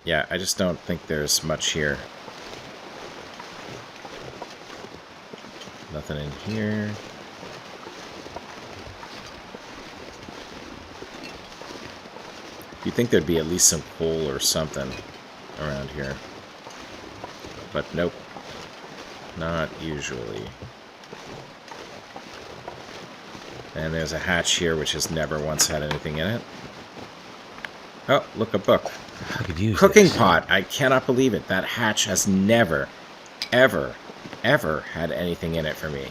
yeah, I just don't think there's much here. Nothing in here. You'd think there'd be at least some coal or something around here. But nope. Not usually. And there's a hatch here which has never once had anything in it. Oh, look, a book. I could use Cooking this. pot. I cannot believe it. That hatch has never, ever, ever had anything in it for me.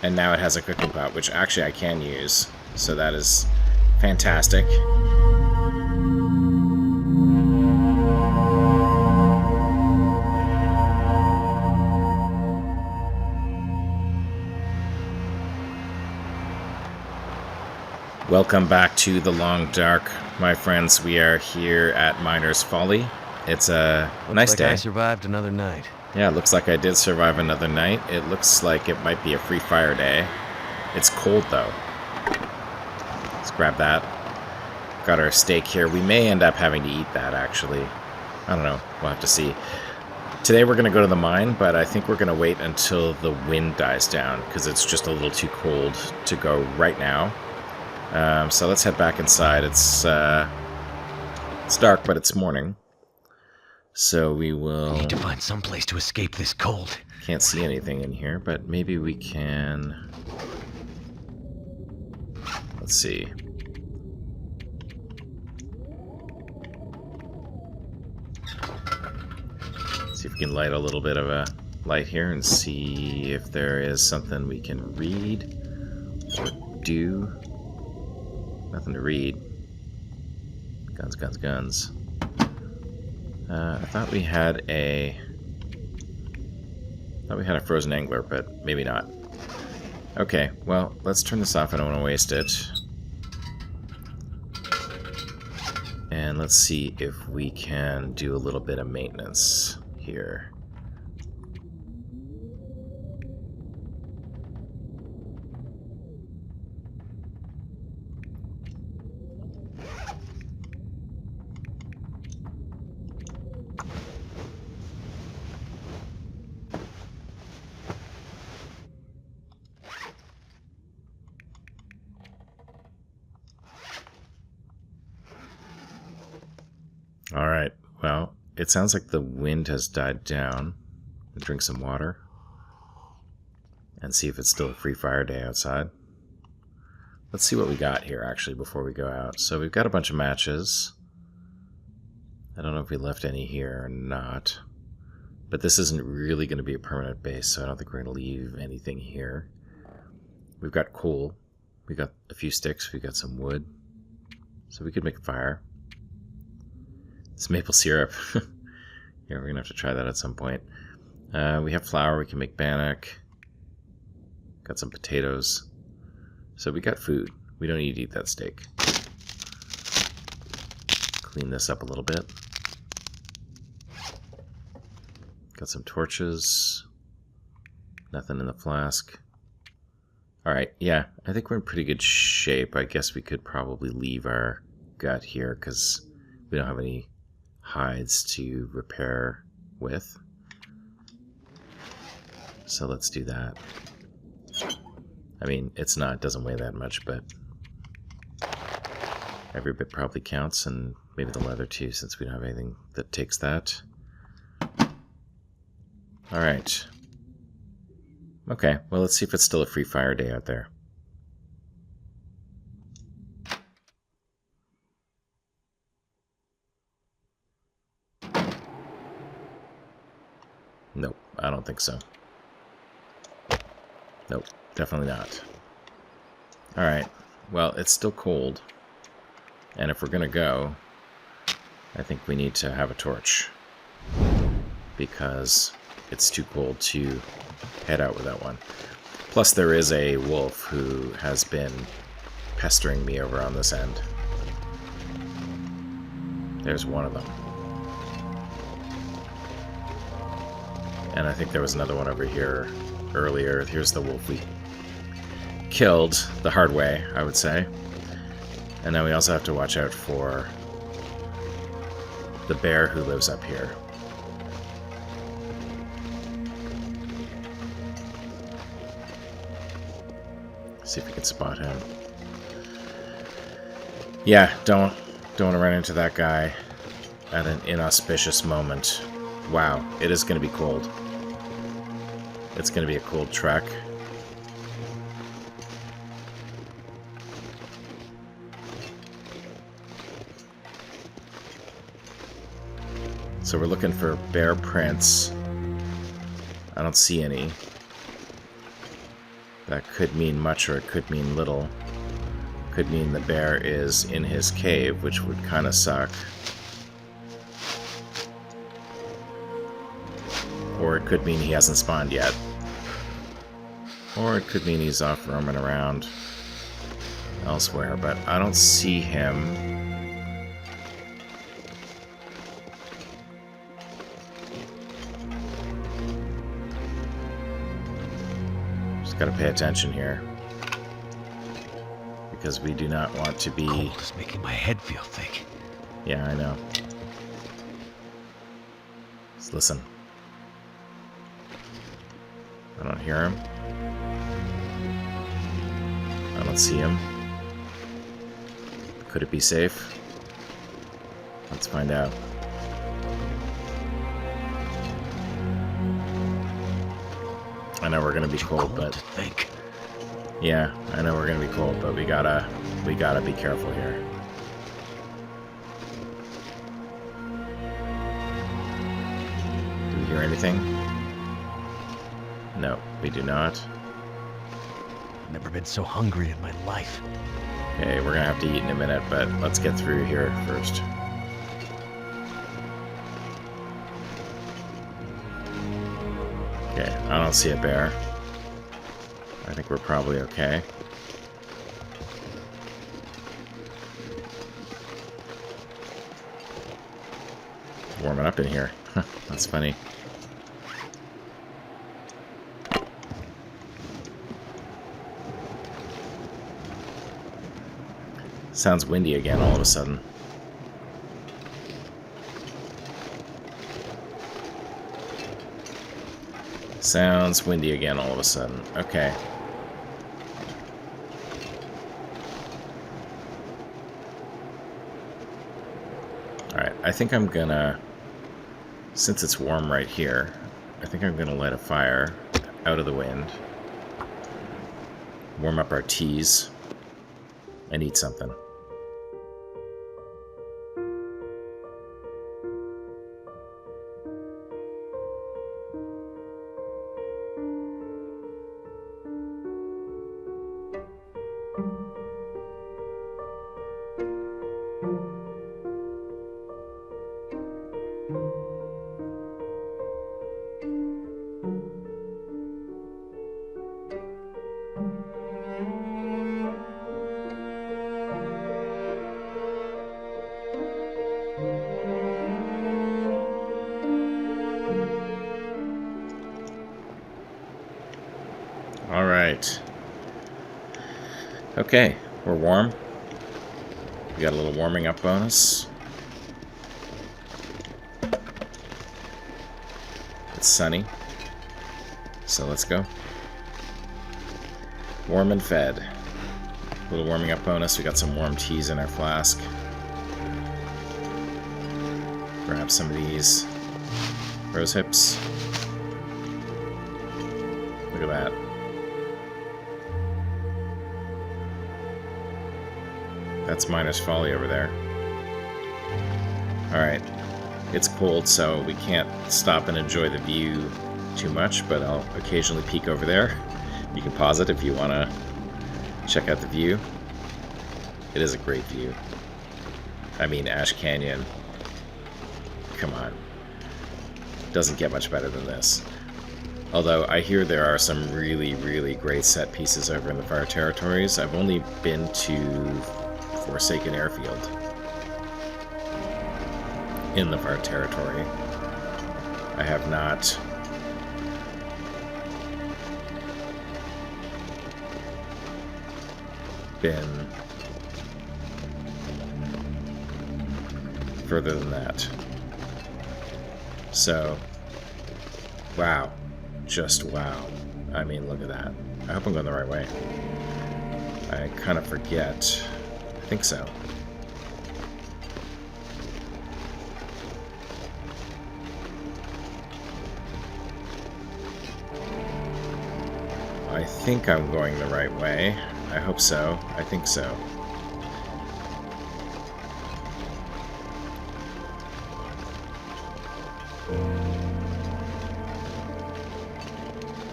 And now it has a cooking pot, which actually I can use. So that is fantastic. Welcome back to the Long Dark, my friends. We are here at Miner's Folly. It's a nice day. I survived another night. Yeah, it looks like I did survive another night. It looks like it might be a free fire day. It's cold, though. Let's grab that. Got our steak here. We may end up having to eat that, actually. I don't know. We'll have to see. Today we're going to go to the mine, but I think we're going to wait until the wind dies down, because it's just a little too cold to go right now. So let's head back inside. It's dark, but it's morning. So we will... Need to find some place to escape this cold. Can't see anything in here, but maybe we can... Let's see. See if we can light a little bit of a light here and see if there is something we can read or do. Nothing to read. Guns, guns, guns. I thought we had a frozen angler, but maybe not. Okay, well, let's turn this off. I don't want to waste it. And let's see if we can do a little bit of maintenance here. Alright, well, it sounds like the wind has died down. I'll drink some water and see if it's still a free fire day outside. Let's see what we got here, actually, before we go out. So we've got a bunch of matches. I don't know if we left any here or not. But this isn't really going to be a permanent base, so I don't think we're going to leave anything here. We've got coal. We got a few sticks. We got some wood. So we could make a fire. It's maple syrup. Yeah, we're going to have to try that at some point. We have flour. We can make bannock. Got some potatoes. So we got food. We don't need to eat that steak. Clean this up a little bit. Got some torches. Nothing in the flask. Alright, yeah, I think we're in pretty good shape. I guess we could probably leave our gut here because we don't have any hides to repair with. So let's do that. I mean, it doesn't weigh that much, but every bit probably counts, and maybe the leather too, since we don't have anything that takes that. Alright. Okay, well, let's see if it's still a free fire day out there. Nope, I don't think so. Nope, definitely not. Alright, well, it's still cold. And if we're gonna go, I think we need to have a torch. Because it's too cold to head out without one. Plus, there is a wolf who has been pestering me over on this end. There's one of them. And I think there was another one over here earlier. Here's the wolf we killed the hard way, I would say. And then we also have to watch out for the bear who lives up here. See if we can spot him. Yeah, don't want to run into that guy at an inauspicious moment. Wow, it is going to be cold. It's going to be a cold trek. So we're looking for bear prints. I don't see any. That could mean much or it could mean little. Could mean the bear is in his cave, which would kind of suck. Or it could mean he hasn't spawned yet. Or it could mean he's off roaming around elsewhere, but I don't see him. Just gotta pay attention here. Because we do not want to be... Cold is making my head feel thick. Yeah, I know. Let's listen. I don't hear him. I don't see him. Could it be safe? Let's find out. I know we're gonna be cold, but to think. yeah, I know we're gonna be cold, but we gotta be careful here. Do we hear anything? No, we do not. Never been so hungry in my life. Okay, we're gonna have to eat in a minute, but let's get through here first. Okay, I don't see a bear. I think we're probably okay. Warming up in here. That's funny. Sounds windy again all of a sudden. Sounds windy again all of a sudden. Okay. Alright, I think I'm gonna, since it's warm right here, I think I'm gonna light a fire out of the wind, warm up our teas, and eat something. Alright. Okay, we're warm. We got a little warming up bonus. It's sunny. So let's go. Warm and fed. A little warming up bonus. We got some warm teas in our flask. Grab some of these rose hips. Look at that. That's minus Folly over there. Alright. It's cold, so we can't stop and enjoy the view too much, but I'll occasionally peek over there. You can pause it if you want to check out the view. It is a great view. I mean, Ash Canyon. Come on. Doesn't get much better than this. Although I hear there are some really, really great set pieces over in the Far Territories. I've only been to Forsaken Airfield in the Far Territory. I have not been further than that. So, wow. Just wow. I mean, look at that. I hope I'm going the right way. I kind of forget. I think so. I think I'm going the right way. I hope so. I think so.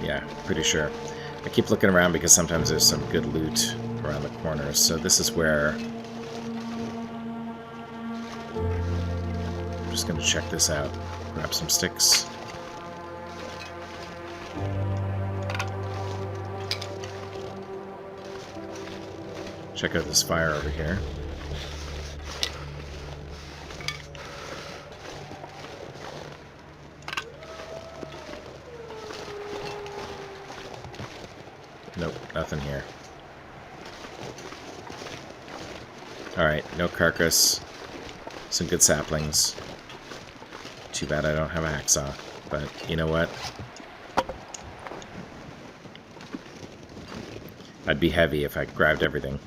Yeah, pretty sure. I keep looking around because sometimes there's some good loot around the corners. So this is where... I'm just going to check this out. Grab some sticks. Check out this fire over here. Nope, nothing here. Alright, no carcass. Some good saplings. Too bad I don't have a hacksaw. But you know what? I'd be heavy if I grabbed everything.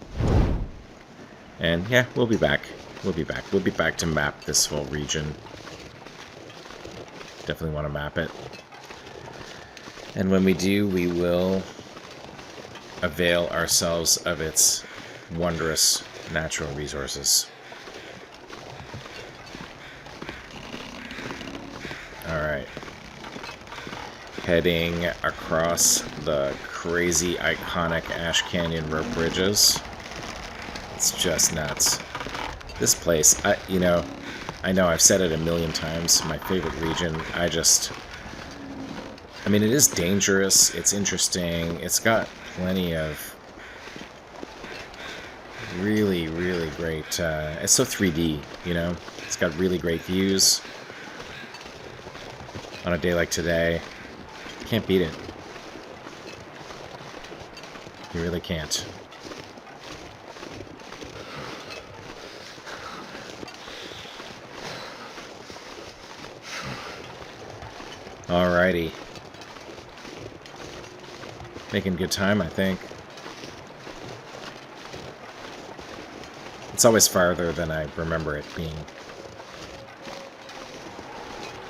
And yeah, we'll be back. We'll be back. We'll be back to map this whole region. Definitely want to map it. And when we do, we will avail ourselves of its wondrous natural resources. Alright. Heading across the crazy, iconic Ash Canyon rope bridges. It's just nuts. This place, I know I've said it a million times, my favorite region. I mean, it is dangerous, it's interesting, it's got plenty of really, really great, it's so 3D, you know? It's got really great views. On a day like today, can't beat it. You really can't. Alrighty. Making good time, I think. It's always farther than I remember it being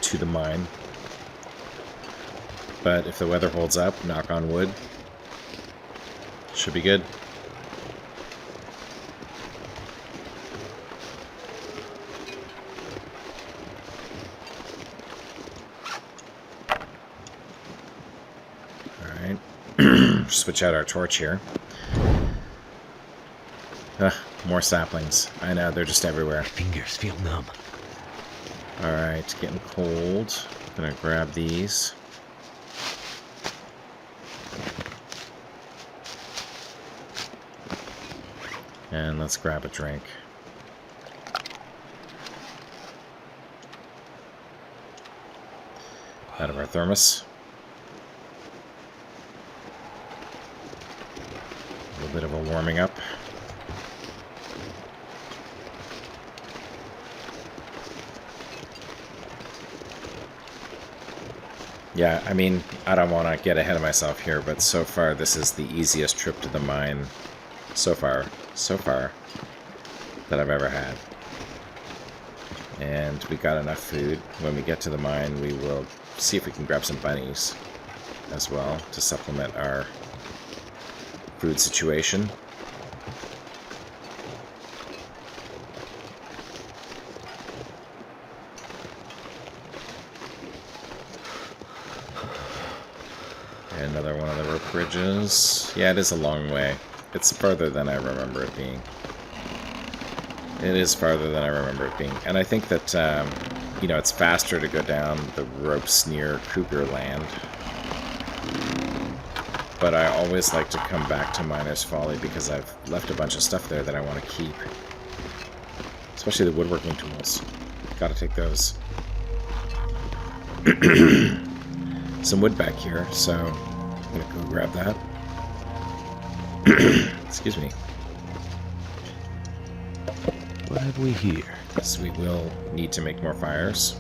to the mine. But if the weather holds up, knock on wood, should be good. Alright. Switch out our torch here. More saplings. I know, they're just everywhere. My fingers feel numb. Alright, getting cold. Gonna grab these. And let's grab a drink. Out of our thermos. A little bit of a warming up. Yeah, I mean, I don't want to get ahead of myself here, but so far this is the easiest trip to the mine so far, that I've ever had. And we got enough food. When we get to the mine, we will see if we can grab some bunnies as well to supplement our food situation. And another one of the rope bridges. Yeah, it is a long way. It's farther than I remember it being. It is farther than I remember it being. And I think that, it's faster to go down the ropes near Cougar Land. But I always like to come back to Miner's Folly because I've left a bunch of stuff there that I want to keep. Especially the woodworking tools. Gotta take those. Some wood back here, so I'm gonna go grab that. Excuse me. What have we here? So we will need to make more fires.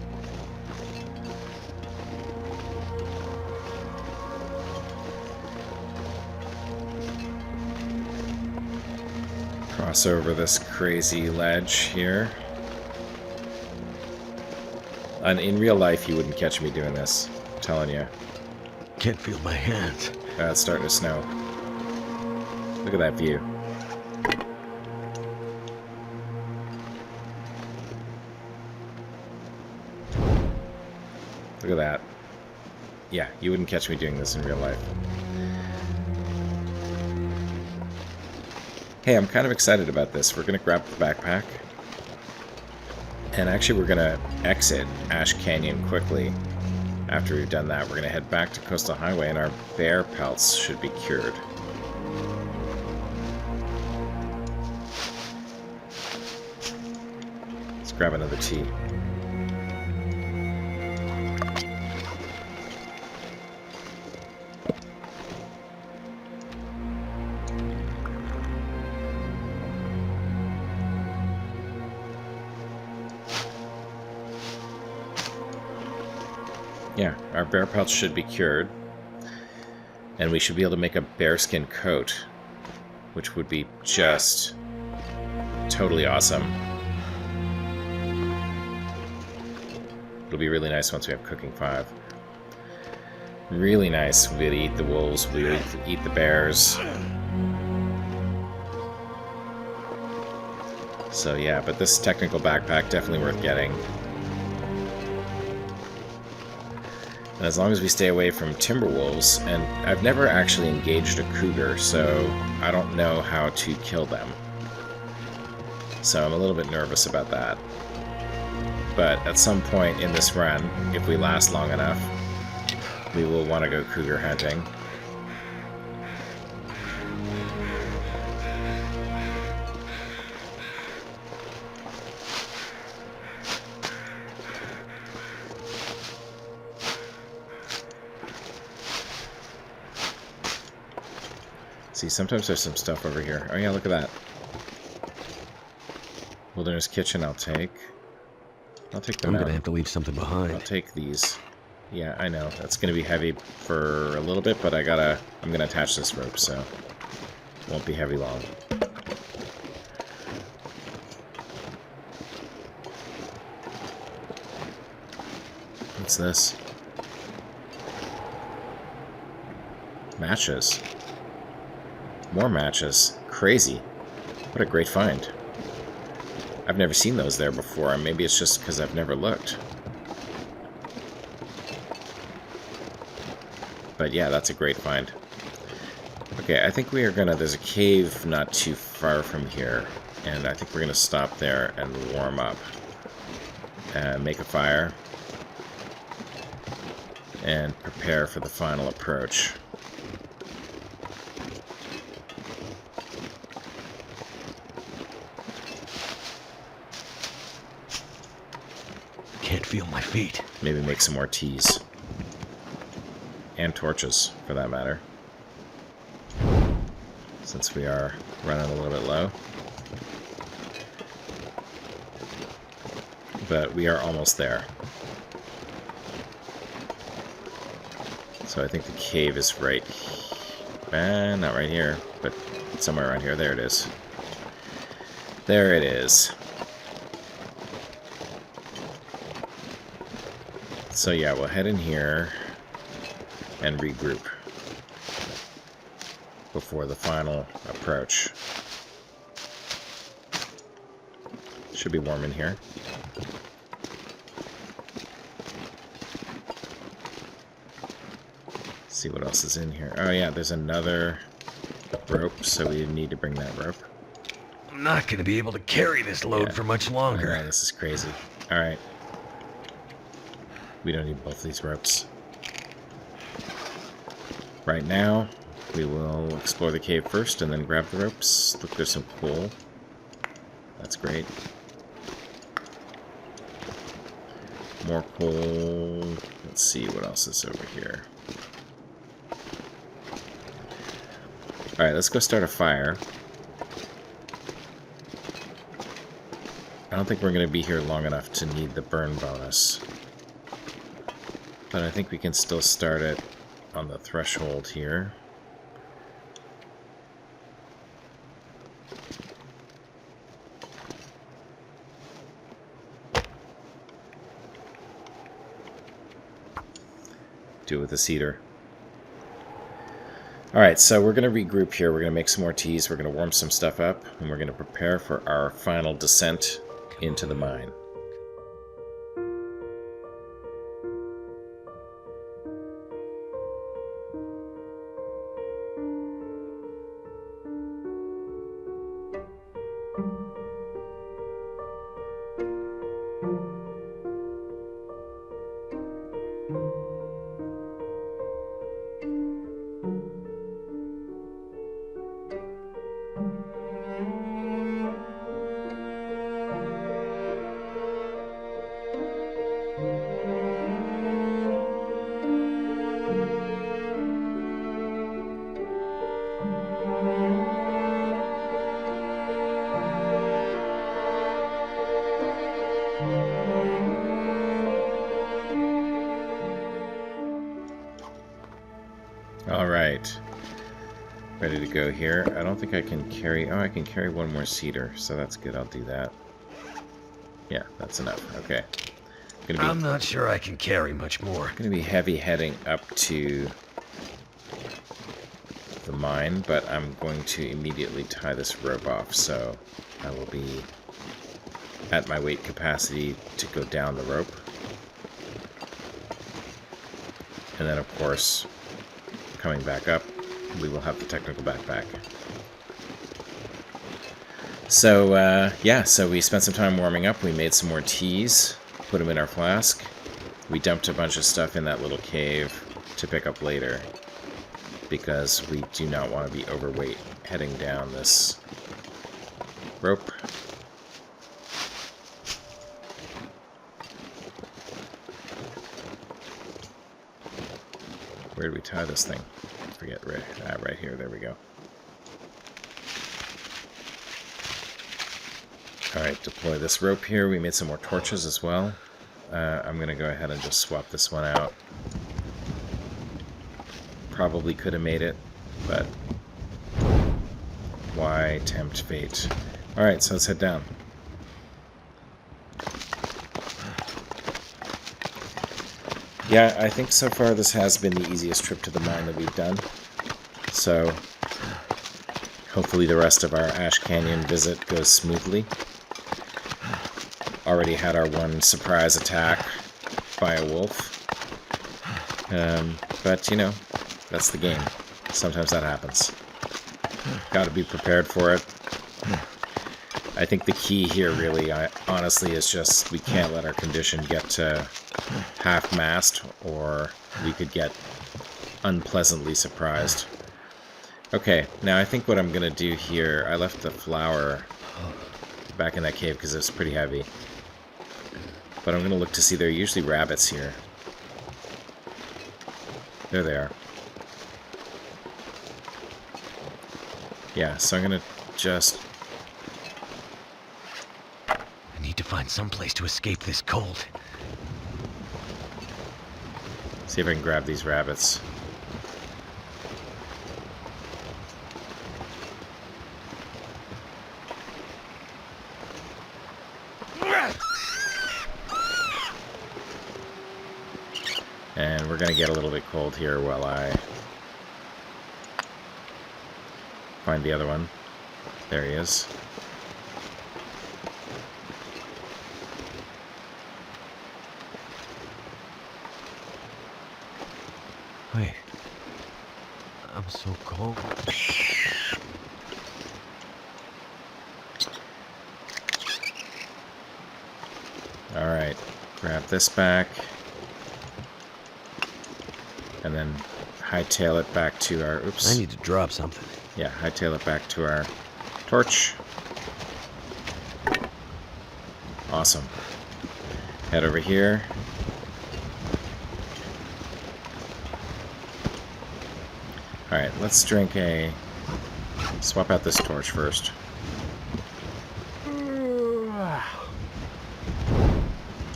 Cross over this crazy ledge here. And in real life, you wouldn't catch me doing this. I'm telling you. Can't feel my hands. It's starting to snow. Look at that view. Look at that. Yeah, you wouldn't catch me doing this in real life. Hey, I'm kind of excited about this. We're going to grab the backpack. And actually, we're going to exit Ash Canyon quickly. After we've done that, we're going to head back to Coastal Highway, and our bear pelts should be cured. Let's grab another tea. Yeah, our bear pelts should be cured. And we should be able to make a bearskin coat, which would be just totally awesome. It'll be really nice once we have Cooking 5. Really nice. We'd eat the wolves, we'd eat the bears. So yeah, but this technical backpack, definitely worth getting. And as long as we stay away from timber wolves, and I've never actually engaged a cougar, so I don't know how to kill them. So I'm a little bit nervous about that. But at some point in this run, if we last long enough, we will want to go cougar hunting. See, sometimes there's some stuff over here. Oh yeah, look at that. Wilderness Kitchen, I'll take. I'll take them I'm out. gonna have to leave something behind. I'll take these. Yeah, I know. That's gonna be heavy for a little bit, but I'm gonna attach this rope, so it won't be heavy long. What's this? Matches. More matches. Crazy. What a great find. I've never seen those there before, and maybe it's just because I've never looked. But yeah, that's a great find. Okay, I think we are gonna... There's a cave not too far from here, and I think we're gonna stop there and warm up. Make a fire. And prepare for the final approach. Can't feel my feet. Maybe make some more teas. And torches, for that matter. Since we are running a little bit low. But we are almost there. So I think the cave is right... not right here, but somewhere around here. There it is. There it is. So yeah, we'll head in here and regroup before the final approach. Should be warm in here. See what else is in here. Oh yeah, there's another rope, so we need to bring that rope. I'm not gonna be able to carry this load for much longer. I know, this is crazy. Alright. We don't need both these ropes. Right now, we will explore the cave first and then grab the ropes. Look, there's some coal. That's great. More coal. Let's see what else is over here. Alright, let's go start a fire. I don't think we're going to be here long enough to need the burn bonus. But I think we can still start it on the threshold here. do it with a cedar. Alright, so we're going to regroup here. We're going to make some more teas. We're going to warm some stuff up. And we're going to prepare for our final descent into the mine. Alright. Ready to go here. I don't think I can carry... Oh, I can carry one more cedar, so that's good. I'll do that. Yeah, that's enough. Okay. I'm not sure I can carry much more. Going to be heavy heading up to the mine, but I'm going to immediately tie this rope off, so I will be at my weight capacity to go down the rope. And then, of course, coming back up, we will have the technical backpack. So, yeah, so we spent some time warming up. We made some more teas, put them in our flask. We dumped a bunch of stuff in that little cave to pick up later, because we do not want to be overweight heading down this rope. Where did we tie this thing? I forget. Right here. There we go. Alright, deploy this rope here. We made some more torches as well. I'm going to go ahead and just swap this one out. Probably could have made it, but why tempt fate? Alright, so let's head down. Yeah, I think so far this has been the easiest trip to the mine that we've done. So, hopefully the rest of our Ash Canyon visit goes smoothly. Already had our one surprise attack by a wolf. But, you know, that's the game. Sometimes that happens. Gotta be prepared for it. I think the key here really, honestly, is just we can't let our condition get to half-mast, or we could get unpleasantly surprised. Okay, now I think what I'm going to do here, I left the flour back in that cave because it's pretty heavy. But I'm going to look to see, there are usually rabbits here. There they are. Yeah, so I'm going to just... I need to find some place to escape this cold. See if I can grab these rabbits. And we're going to get a little bit cold here while I find the other one. There he is. Wait. I'm so cold. Alright, grab this back. And then hightail it back to our... Oops. I need to drop something. Yeah, hightail it back to our torch. Awesome. Head over here. Alright, let's drink a... Swap out this torch first.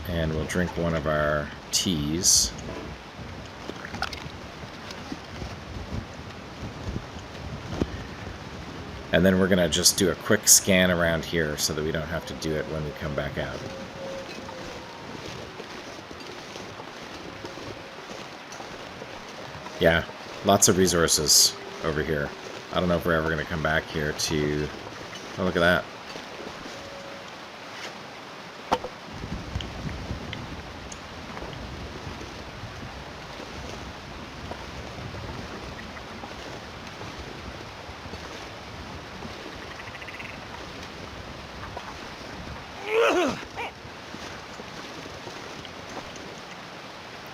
And we'll drink one of our teas. And then we're going to just do a quick scan around here so that we don't have to do it when we come back out. Yeah, lots of resources over here. I don't know if we're ever going to come back here to... Oh, look at that.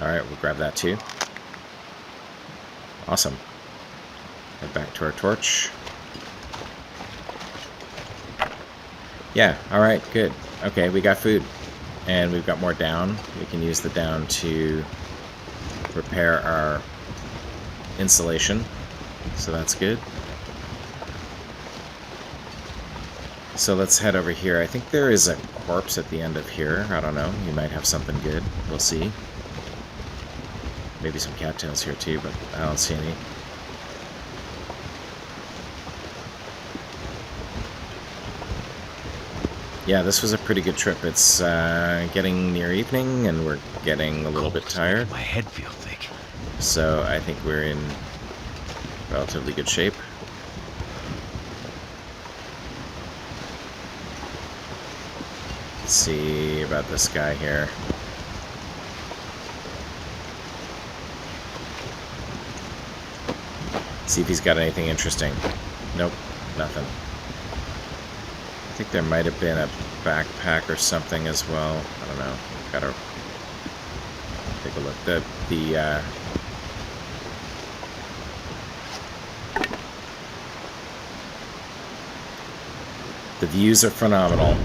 Alright, we'll grab that too. Awesome. Head back to our torch. Yeah, alright, good. Okay, we got food. And we've got more down. We can use the down to repair our insulation. So that's good. So let's head over here. I think there is a corpse at the end of here. I don't know. You might have something good. We'll see. Maybe some cattails here too, but I don't see any. Yeah, this was a pretty good trip. It's getting near evening, and we're getting a little bit tired. My head feels thick. So I think we're in relatively good shape. Let's see about this guy here. See if he's got anything interesting. Nope, nothing. I think there might have been a backpack or something as well. I don't know. Gotta take a look. The views are phenomenal.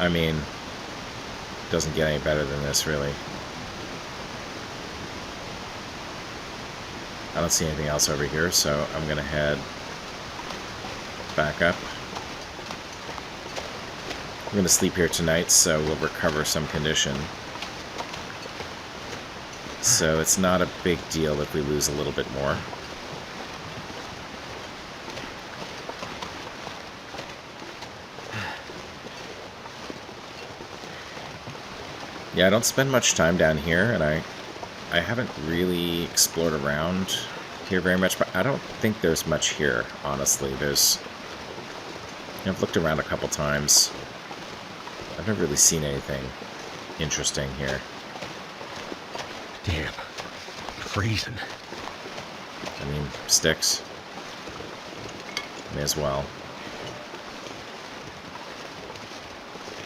I mean, it doesn't get any better than this, really. I don't see anything else over here, so I'm going to head back up. I'm going to sleep here tonight, so we'll recover some condition. So it's not a big deal if we lose a little bit more. Yeah, I don't spend much time down here, and I haven't really explored around here very much, but I don't think there's much here, honestly. I've looked around a couple times. I've never really seen anything interesting here. Damn. Freezing. I mean, sticks. May as well.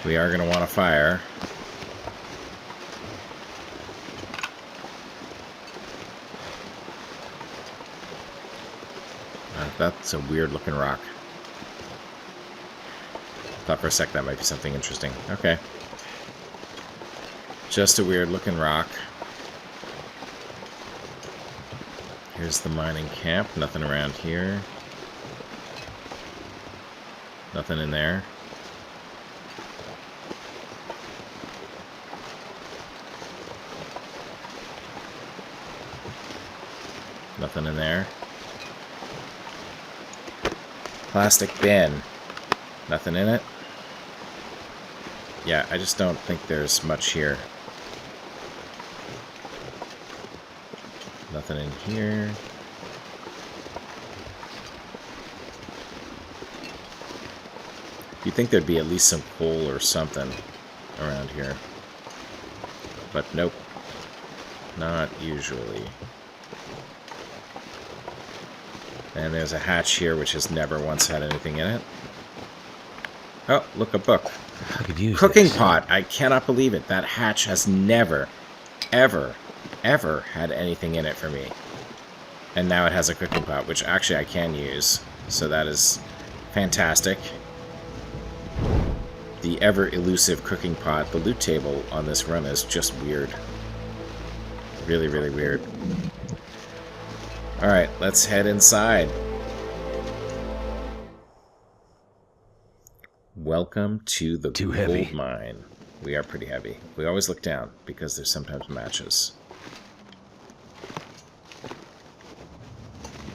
We are going to want a fire. That's a weird looking rock. Thought for a sec that might be something interesting. Okay. Just a weird looking rock. Here's the mining camp. Nothing around here. Nothing in there. Nothing in there. Plastic bin. Nothing in it. Yeah, I just don't think there's much here. Nothing in here. You'd think there'd be at least some coal or something around here. But nope. Not usually. And there's a hatch here which has never once had anything in it. Oh, look, a book. I could use Cooking this. pot. I cannot believe it. That hatch has never, ever, ever had anything in it for me. And now it has a cooking pot, which actually I can use. So that is fantastic. The ever elusive cooking pot. The loot table on this run is just weird. Really, really weird. Alright, let's head inside. Welcome to the gold mine. We are pretty heavy. We always look down because there's sometimes matches.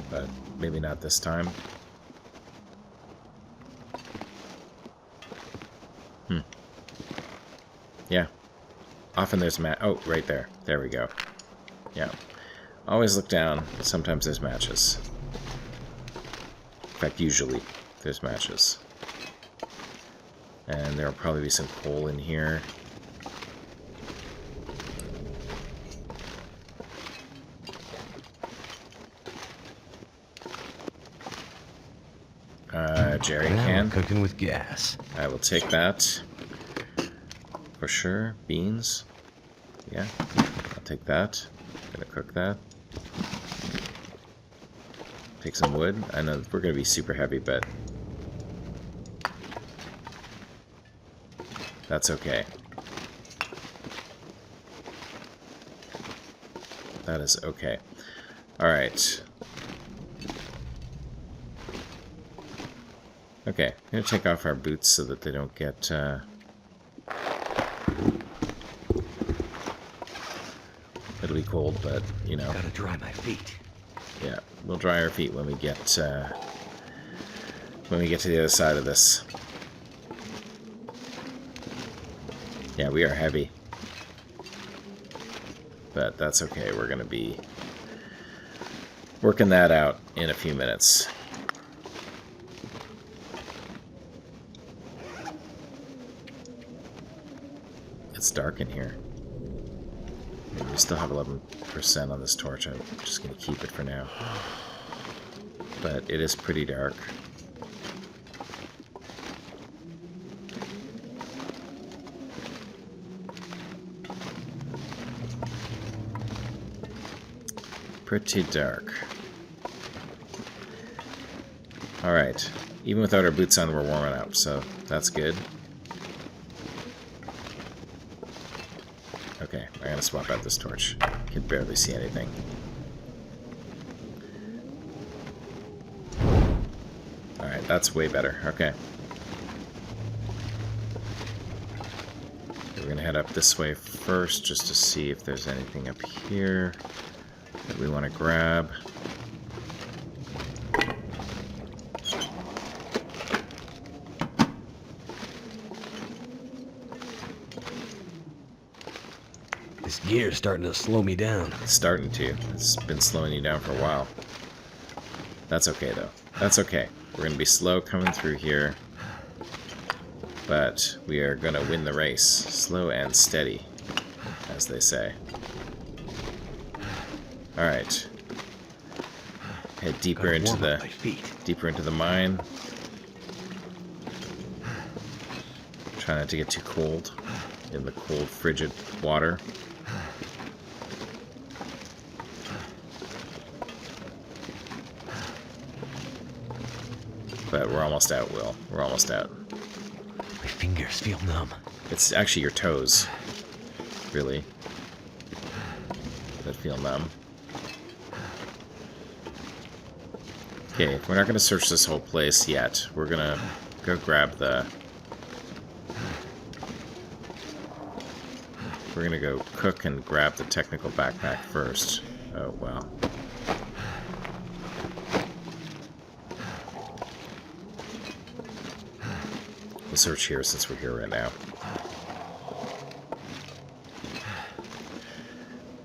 But maybe not this time. Yeah. Often there's oh, right there. There we go. Yeah. Always look down. Sometimes there's matches. In fact, usually there's matches. And there'll probably be some coal in here. Jerry can. Cooking with gas. I will take that. For sure. Beans. Yeah. I'll take that. Gonna cook that. Take some wood. I know we're gonna be super heavy, but that's okay. That is okay. Alright. Okay, I'm gonna take off our boots so that they don't get it'll be cold, but you know. Gotta dry my feet. Yeah, we'll dry our feet when we get to the other side of this. Yeah, we are heavy. But that's okay, we're gonna be working that out in a few minutes. It's dark in here. We still have 11% on this torch. I'm just going to keep it for now. But it is pretty dark. Pretty dark. Alright. Even without our boots on, we're warming up, so that's good. Okay, I'm gonna swap out this torch. Can barely see anything. Alright, that's way better. Okay. We're gonna head up this way first just to see if there's anything up here that we want to grab. This gear's starting to slow me down. It's starting to. It's been slowing you down for a while. That's okay, though. That's okay. We're going to be slow coming through here. But we are going to win the race. Slow and steady, as they say. Alright. Head deeper into the mine. Try not to get too cold in the cold, frigid water. But we're almost out, Will. We're almost out. My fingers feel numb. It's actually your toes, really, that feel numb. Okay, we're not going to search this whole place yet. We're going to go grab the... We're going to go cook and grab the technical backpack first. Oh, wow. We'll search here since we're here right now.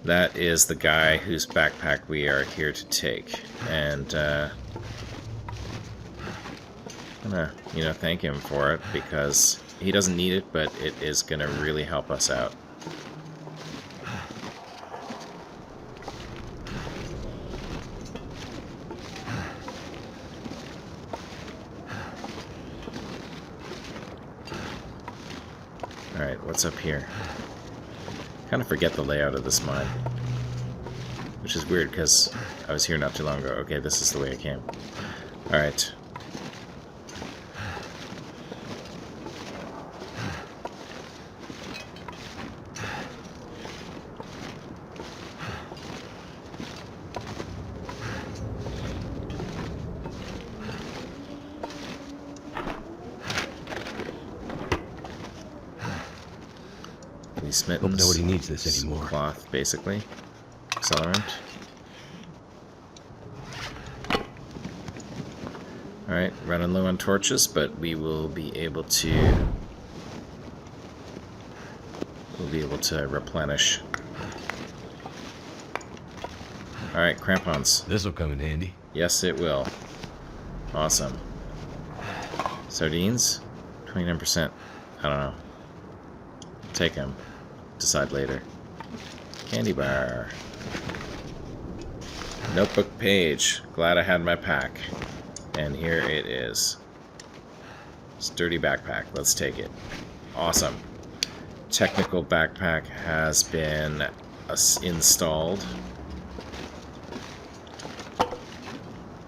That is the guy whose backpack we are here to take. And, I'm gonna, thank him for it, because he doesn't need it, but it is gonna really help us out. Alright, what's up here? Kind of forget the layout of this mine. Which is weird, because I was here not too long ago. Okay, this is the way I came. Alright. Mittens, hope nobody needs this anymore. Cloth, basically. Accelerant. Alright, running low on torches, but we will be able to... We'll be able to replenish. Alright, crampons. This'll come in handy. Yes, it will. Awesome. Sardines? 29%. I don't know. Take them. Decide later. Candy bar. Notebook page. Glad I had my pack. And here it is. Sturdy backpack. Let's take it. Awesome. Technical backpack has been installed.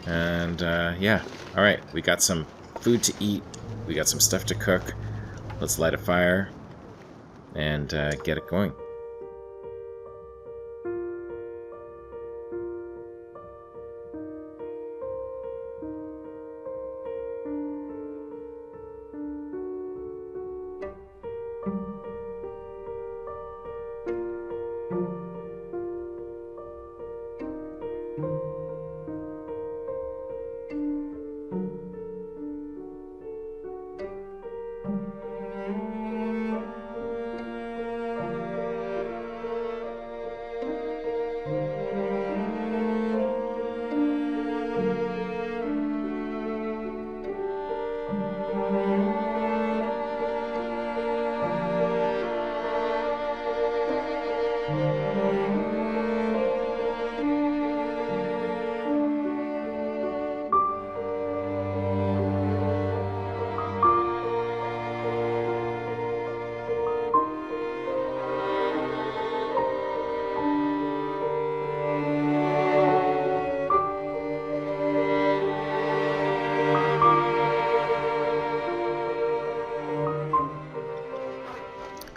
And yeah. Alright, we got some food to eat. We got some stuff to cook. Let's light a fire and get it going.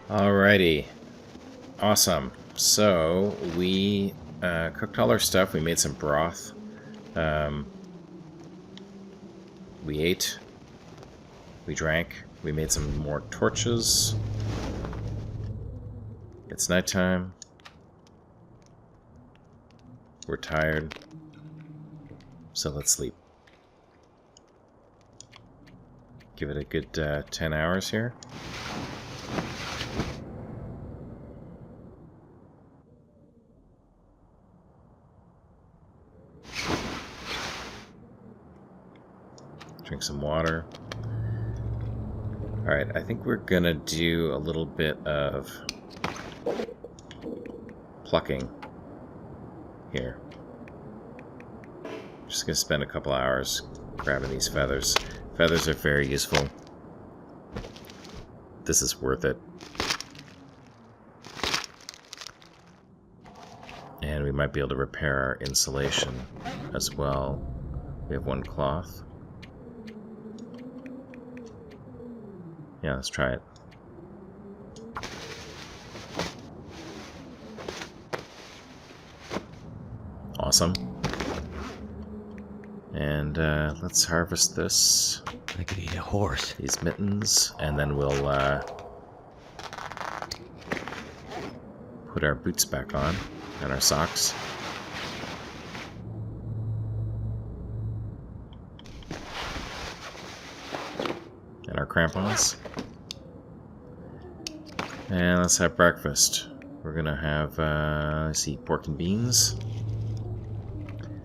Alrighty. Awesome. So, we cooked all our stuff. We made some broth. We ate. We drank. We made some more torches. It's nighttime. We're tired. So let's sleep. Give it a good 10 hours here. Drink some water. Alright, I think we're gonna do a little bit of plucking here. Just gonna spend a couple hours grabbing these feathers. Feathers are very useful. This is worth it. And we might be able to repair our insulation as well. We have one cloth. Yeah, let's try it. Awesome. And let's harvest this. I could eat a horse. These mittens, and then we'll put our boots back on and our socks. And our crampons. And let's have breakfast. We're gonna have, let's see, pork and beans.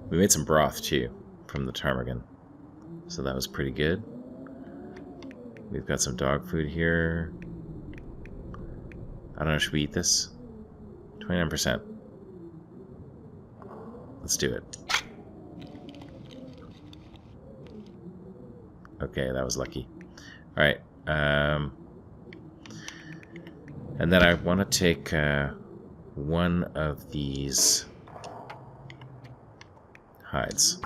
We made some broth too from the ptarmigan, so that was pretty good. We've got some dog food here. I don't know, should we eat this? 29%. Let's do it. Okay, that was lucky. Alright, and then I want to take one of these hides.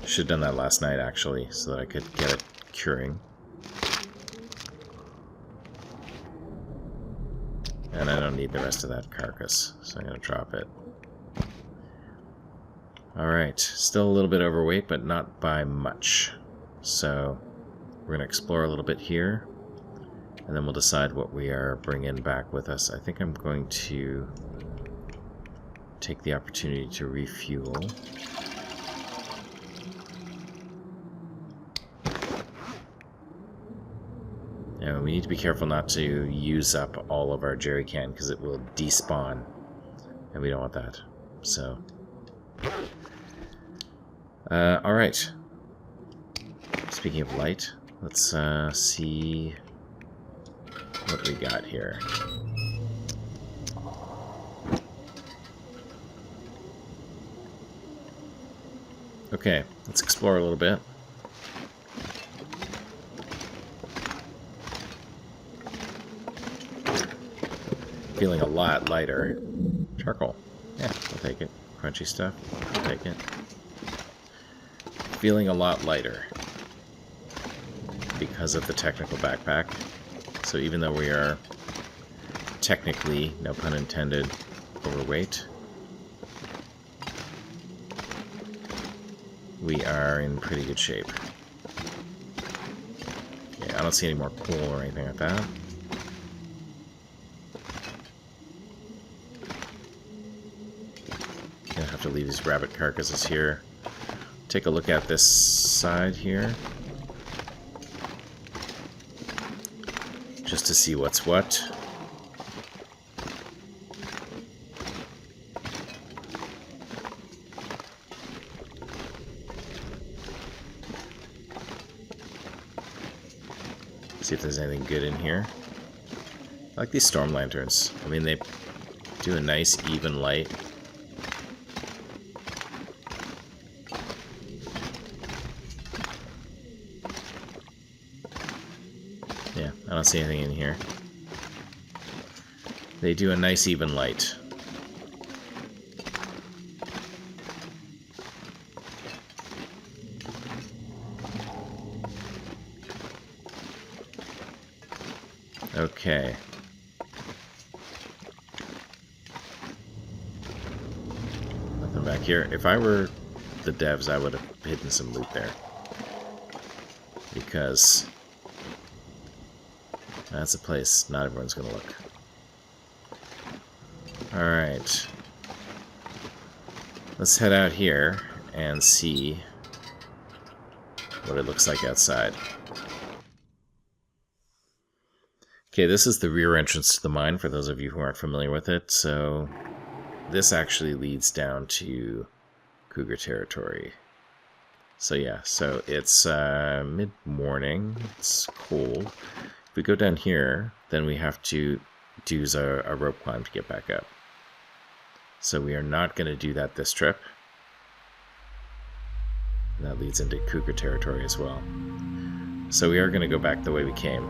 Should have done that last night, actually, so that I could get it curing. And I don't need the rest of that carcass, so I'm going to drop it. Alright, still a little bit overweight, but not by much. So, we're going to explore a little bit here, and then we'll decide what we are bringing back with us. I think I'm going to take the opportunity to refuel. And we need to be careful not to use up all of our jerry can, because it will despawn And we don't want that. So. Alright. Speaking of light, let's see what we got here. Okay, let's explore a little bit. Feeling a lot lighter. Charcoal. Yeah, I'll take it. Crunchy stuff. I'll take it. Feeling a lot lighter because of the technical backpack. So even though we are technically, no pun intended, overweight, we are in pretty good shape. Okay, I don't see any more coal or anything like that. Gonna have to leave these rabbit carcasses here. Take a look at this side here. Just to see what's what. See if there's anything good in here. I like these storm lanterns. I mean, they do a nice even light. Yeah, I don't see anything in here. They do a nice even light. Okay. Nothing back here. If I were the devs, I would have hidden some loot there. Because that's a place not everyone's going to look. Alright. Let's head out here and see what it looks like outside. Okay, this is the rear entrance to the mine, for those of you who aren't familiar with it. So this actually leads down to Cougar territory. So yeah, so it's mid-morning, it's cold. If we go down here, then we have to do a rope climb to get back up. So we are not going to do that this trip. And that leads into Cougar territory as well. So we are going to go back the way we came.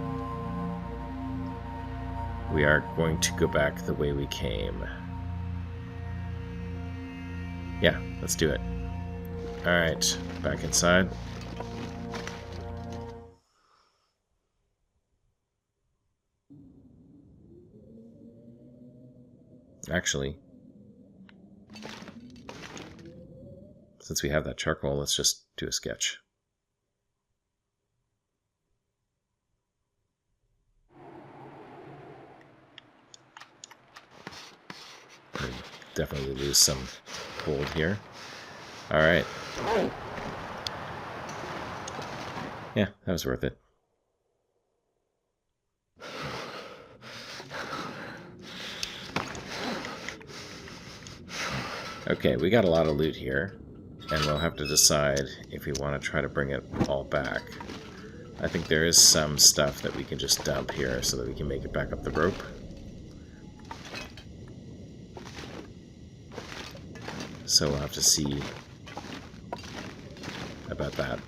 We are going to go back the way we came. Yeah, let's do it. Alright, back inside. Actually, since we have that charcoal, let's just do a sketch. Definitely lose some cold here. Alright. Yeah, that was worth it. Okay, we got a lot of loot here, and we'll have to decide if we want to try to bring it all back. I think there is some stuff that we can just dump here so that we can make it back up the rope. So we'll have to see about that.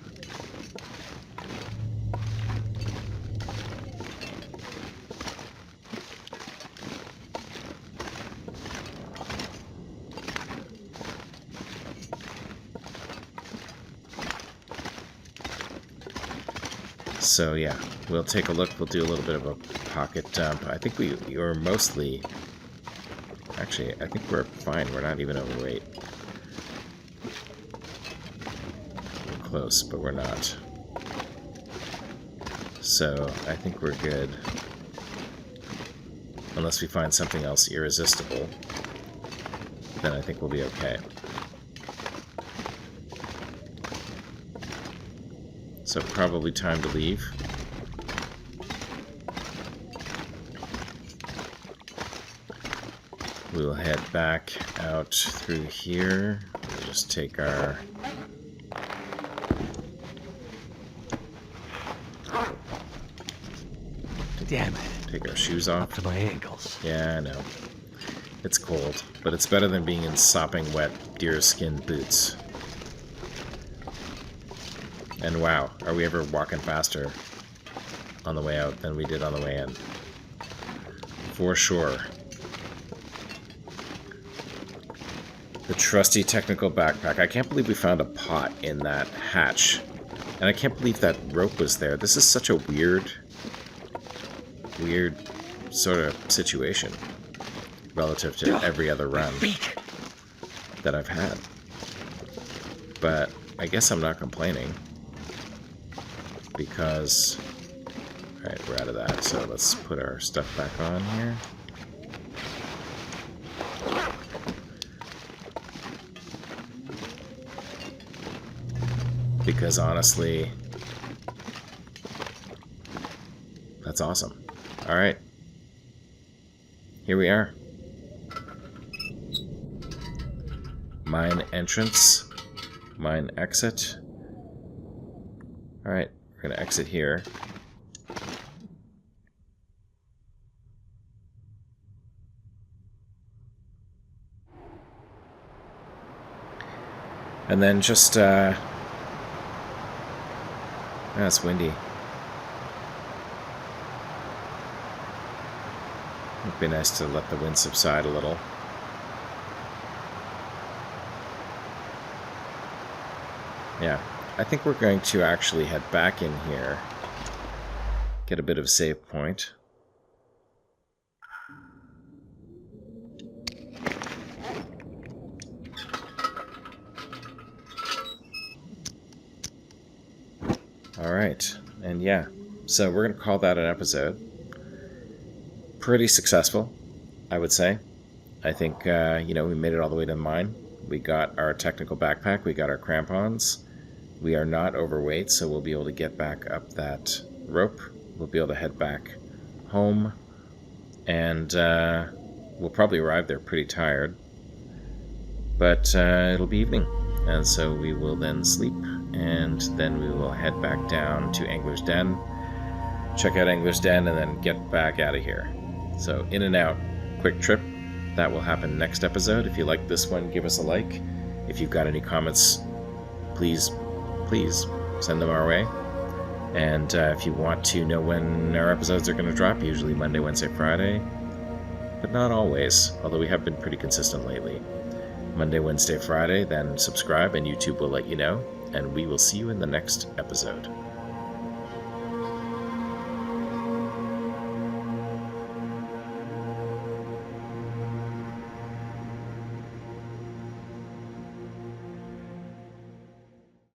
So yeah, we'll take a look. We'll do a little bit of a pocket dump. I think we were mostly... Actually, I think we're fine. We're not even overweight. We're close, but we're not. So I think we're good. Unless we find something else irresistible, then I think we'll be okay. So probably time to leave. We'll head back out through here. We'll just take our... Damn it. Take our shoes off. Up to my ankles. Yeah, I know. It's cold, but it's better than being in sopping wet deerskin boots. And wow, are we ever walking faster on the way out than we did on the way in? For sure. The trusty technical backpack. I can't believe we found a pot in that hatch. And I can't believe that rope was there. This is such a weird sort of situation relative to every other run that I've had. But I guess I'm not complaining because... Alright, we're out of that, so let's put our stuff back on here. Because honestly, that's awesome. Alright. Here we are. Mine entrance. Mine exit. Alright, we're going to exit here. And then just, it's windy. It'd be nice to let the wind subside a little. Yeah, I think we're going to actually head back in here. Get a bit of a save point. Alright, and yeah, so we're going to call that an episode. Pretty successful, I would say. I think, we made it all the way to the mine. We got our technical backpack, we got our crampons. We are not overweight, so we'll be able to get back up that rope. We'll be able to head back home, and we'll probably arrive there pretty tired. But it'll be evening, and so we will then sleep. And then we will head back down to Angler's Den, check out Angler's Den, and then get back out of here. So in and out, quick trip. That will happen next episode. If you like this one, give us a like. If you've got any comments, please send them our way. And if you want to know when our episodes are going to drop, usually Monday, Wednesday, Friday, but not always, although we have been pretty consistent lately. Monday, Wednesday, Friday, then subscribe and YouTube will let you know. And we will see you in the next episode.